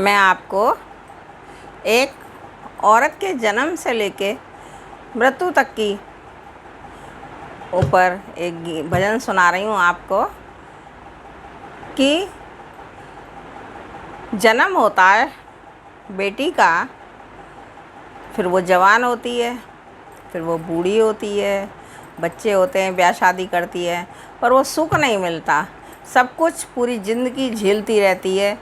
मैं आपको एक औरत के जन्म से लेके मृत्यु तक की ऊपर एक भजन सुना रही हूँ आपको कि जन्म होता है बेटी का, फिर वो जवान होती है, फिर वो बूढ़ी होती है, बच्चे होते हैं, ब्याह शादी करती है, पर वो सुख नहीं मिलता। सब कुछ पूरी ज़िंदगी झेलती रहती है,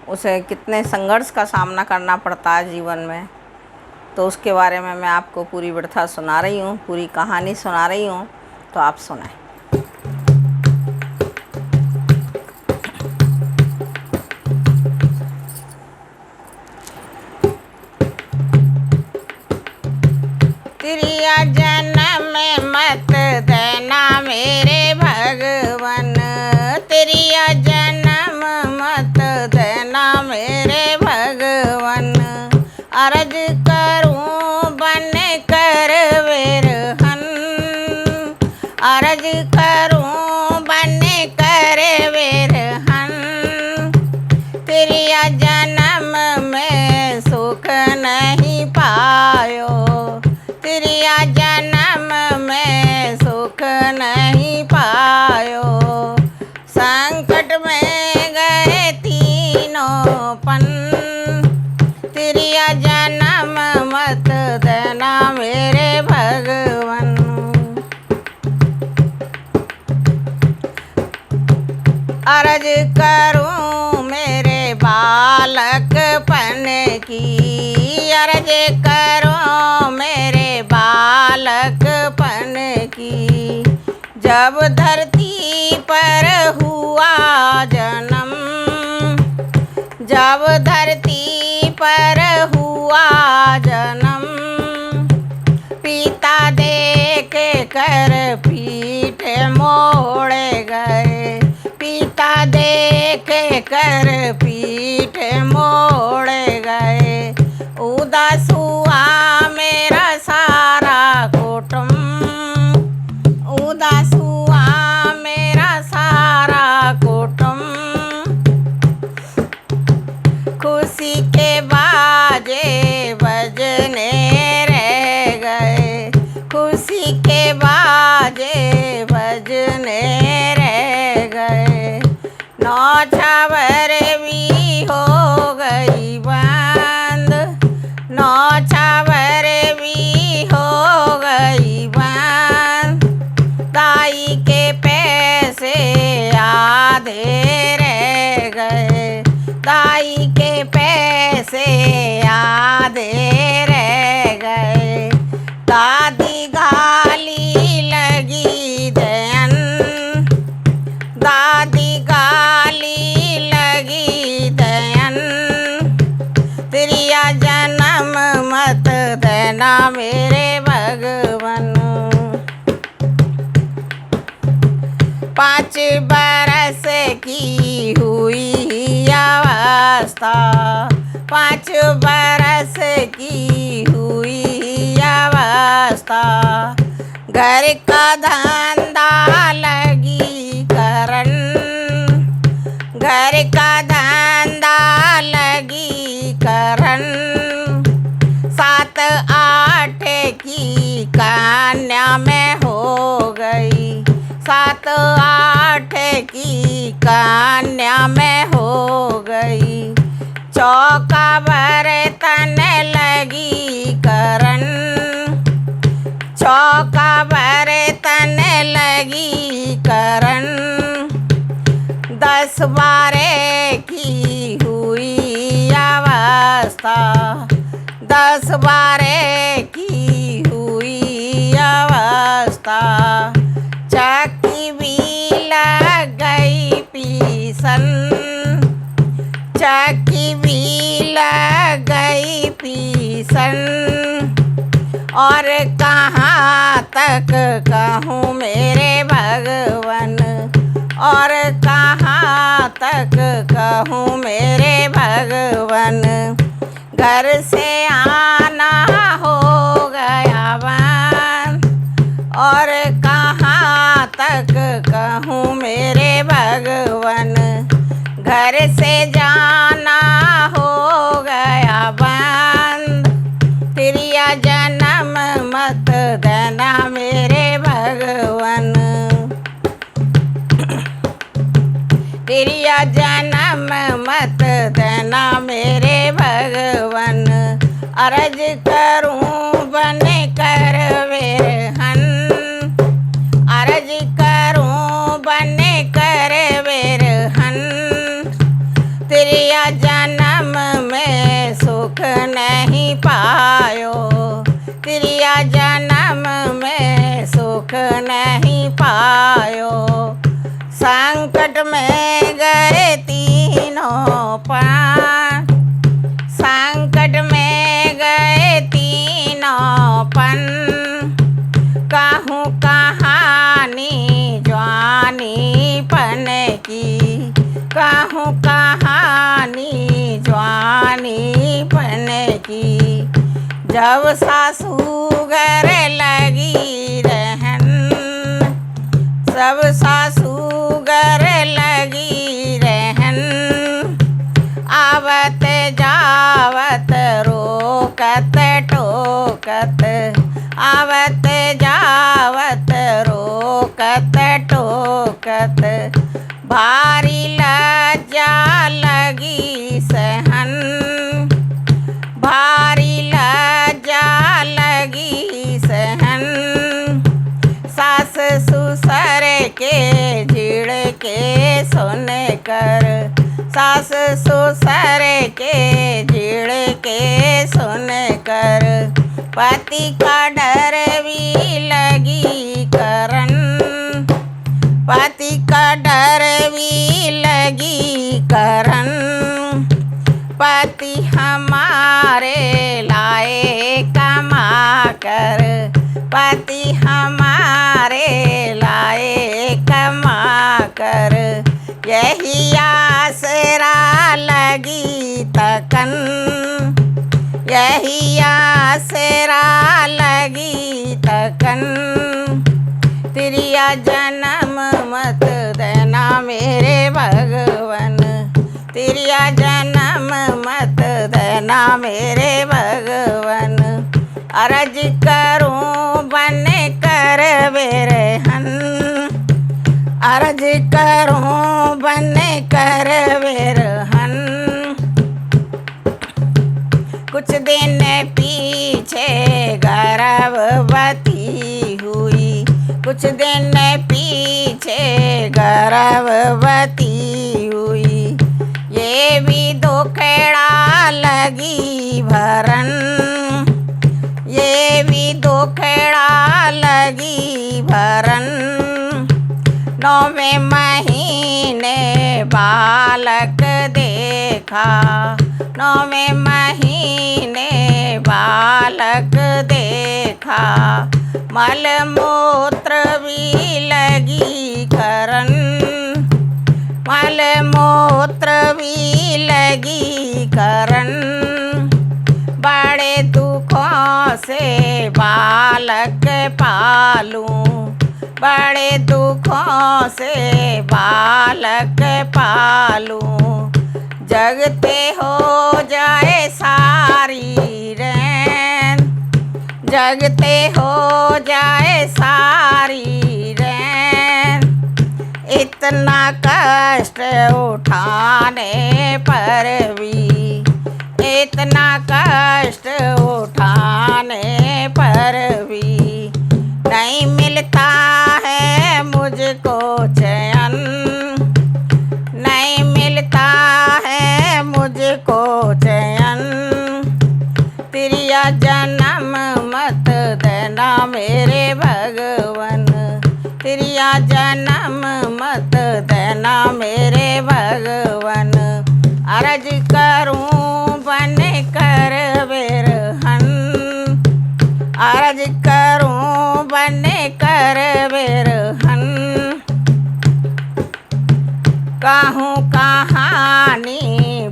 उसे कितने संघर्ष का सामना करना पड़ता है जीवन में। तो उसके बारे में मैं आपको पूरी व्यथा सुना रही हूँ, पूरी कहानी सुना रही हूँ, तो आप सुनाएं। त्रिया जन्म मत देना मेरे भगवन, त्रिया जन्म मत देना मेरे भगवन। अर्ज करूं बन कर विरहन, अर्ज करूं बन कर विरहन। त्रिया जन्म में सुख नहीं पायो, त्रिया जन्म में सुख नहीं पायो। संकट में गए तीनों पन, त्रिया जन्म मत देना मेरे भगवन। अर्ज करूं मेरे बालकपन की, अर्ज करूं मेरे बालकपन की। जब धरती पर हुआ जन्म, जब धरती पर हुआ जन्म। पिता देख कर पीठ मोड़ गए, पिता देख कर पीठ मोड़ गए। उदास हुआ मेरा सारा कुटुंब, उदास हुआ मेरा सारा कुटुंब। खुशी के बाजे बजने रह गए, खुशी के बाजे बजने रह गए। नौछावर भी हो गई बंद, नौछावर भी हो गई बंद। दाई के पैसे आधे रह गए, दाई के पैसे आधे रह गए। दादी गाली लगी दयन, दादी गाली लगी दयन। त्रिया जन्म मत देना मेरे भगवन। 5 बरस की हुई अवस्था, 5 बरस की हुई अवस्था। घर का धंधा लगी करन, घर का धंधा लगी करन। 7-8 की कन्या में हो गई, 7-8 की कन्या में हो गई। चौका बर्तन लगी करन, चौका बर्तन लगी करन। 10-12 की हुई अवस्था, 10-12 की हुई अवस्था। चक्की भी लग गई पीसन, चक्की भी लग गई पीसन। और कहाँ तक कहूँ मेरे भगवन, और कहाँ तक कहूँ मेरे भगवन। घर से आना हो गया बंद, और कहाँ तक कहूँ मेरे भगवन। घर से जाना हो तिरिया जन्म मत देना मेरे भगवन, अर्ज करूं बन कर वेरहन, अर्ज करूं बन कर वेरहन। तिरिया जन्म में सुख नहीं पायो, तिरिया जन्म में सुख नहीं पायो। संकट में गए तीनों पन, संकट में गए तीनों पन। कहूँ कहानी जवानी पन की, कहूँ कहानी जवानी पन की। जब सासू घर लगी रहन, सब सासू घर लगी रहन। आवत जावत रोकत टोकत, आवत जावत रोकत टोकत। भारी लज्जा लगी सहन, भारी लज्जा लगी सहन। सास ससुर के झिड़के सुन कर, सास ससुर के झिड़के सुन कर। पति का डर भी लगी करन, पति का डर भी लगी करन। पति हमारे लाए कमा कर, पति हमारे लाए कमा कर। यही आसरा लगी तकन, यही आसरा लगी तकन। तिरिया जन्म मत देना मेरे भगवन, तिरिया जन्म मत देना मेरे भगवन। अर्ज करूं बन कर वेरहन, अर्ज करूं बन कर वेरहन। कुछ दिन पीछे गर्भवती हुई, कुछ दिन पीछे गर्भवती हुई। ये भी दुखड़ा लगी भरन, ये भी दुखड़ा लगी भरन। 9वें महीने बालक देखा, 9वें महीने बालक देखा। मल मूत्र भी लगी करन, मल मूत्र भी लगी करन। बड़े दुखों से बालक पालूं, बड़े दुखों से बालक पालूं। जगते हो जाए सारी रैन, जगते हो जाए सारी रैन। इतना कष्ट उठाने पर भी, इतना कष्ट उठाने पर भी नहीं मिलता है मुझको चैन, नहीं मिलता है मुझको चैन। तिरिया जन्म मत देना मेरे भगवन, तिरिया जन्म मत देना मेरे भगवन। अर्ज करूं बन कर वेरहन, अर्ज करूं बन कर वेरहन। कहूँ कहानी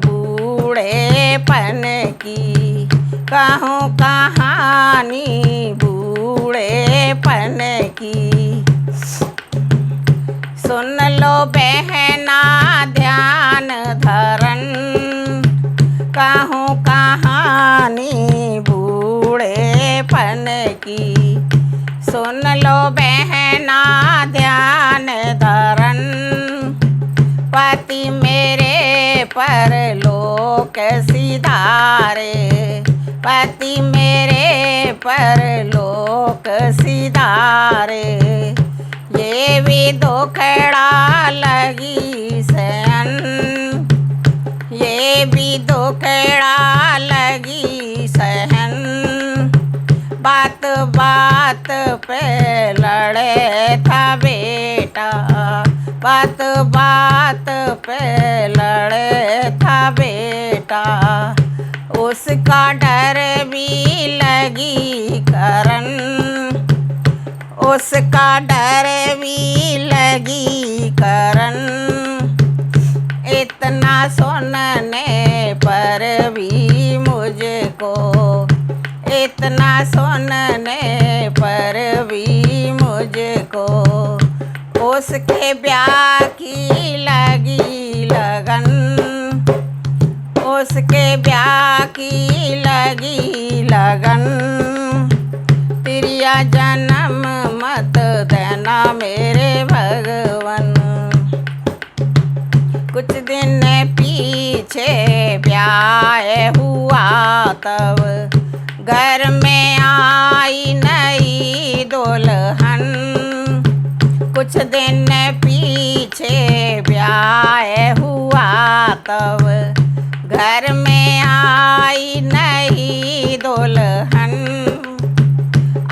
बूढ़ेपन की, कहूँ कहानी बूढ़ेपन की। सुन लो बहना ध्यान धरन, कहूँ कहानी बूढ़ेपन की। सुन लो बहना ध्यान धरन। पति सिधारे, पति मेरे परलोक सिधारे। ये भी दुखड़ा लगी सहन, ये भी दुखड़ा लगी सहन। बात बात पे लड़े था बेटा, बात बात पे लड़े था बेटा। उसका डर भी लगी करन, उसका डर भी लगी करन। इतना सुनने पर भी मुझको, इतना सुनने पर भी मुझको उसके ब्याह की लगी लगन, उसके ब्याह की लगी लगन। तिरिया जन्म मत देना मेरे भगवन। कुछ दिन पीछे ब्याह हुआ तब घर में आई नई दुल्हन। कुछ दिन पीछे ब्याह हुआ तब घर में आई नई दुल्हन।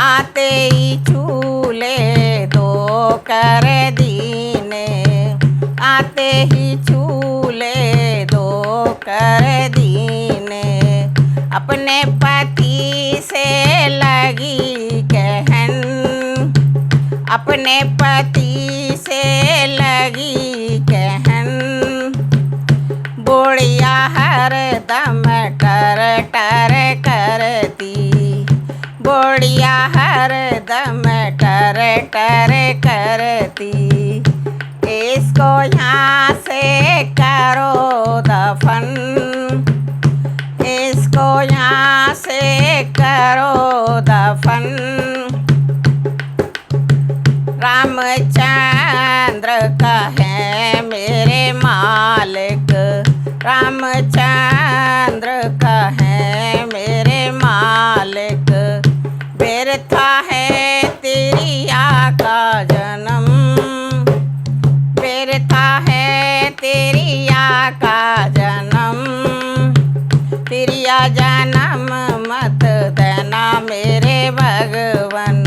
आते ही चूल्हे दो कर दीने, आते ही चूल्हे दो कर दीने। अपने पति से लगी कहन, अपने पति से लगी कहन। बुढ़िया हरदम टर टर करती, बुढ़िया हरदम टर टर करती। इसको यहाँ से करो दफन, इसको यहाँ से करो दफन। रामचंद्र कहे मेरे मालिक, रामचंद्र कहे मेरे मालिक। व्यर्था है तिरिया का जन्म, व्यर्था है तिरिया का जन्म। तिरिया जन्म मत देना मेरे भगवन,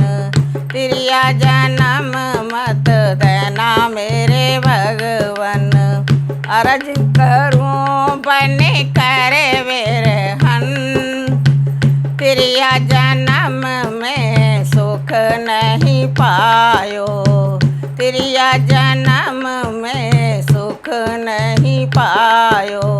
तिरिया जन्म मत देना मेरे भगवन। अर्ज करूं बन कर विरहन, तिरिया जन्म में सुख नहीं पायो, तिरिया जन्म में सुख नहीं पायो।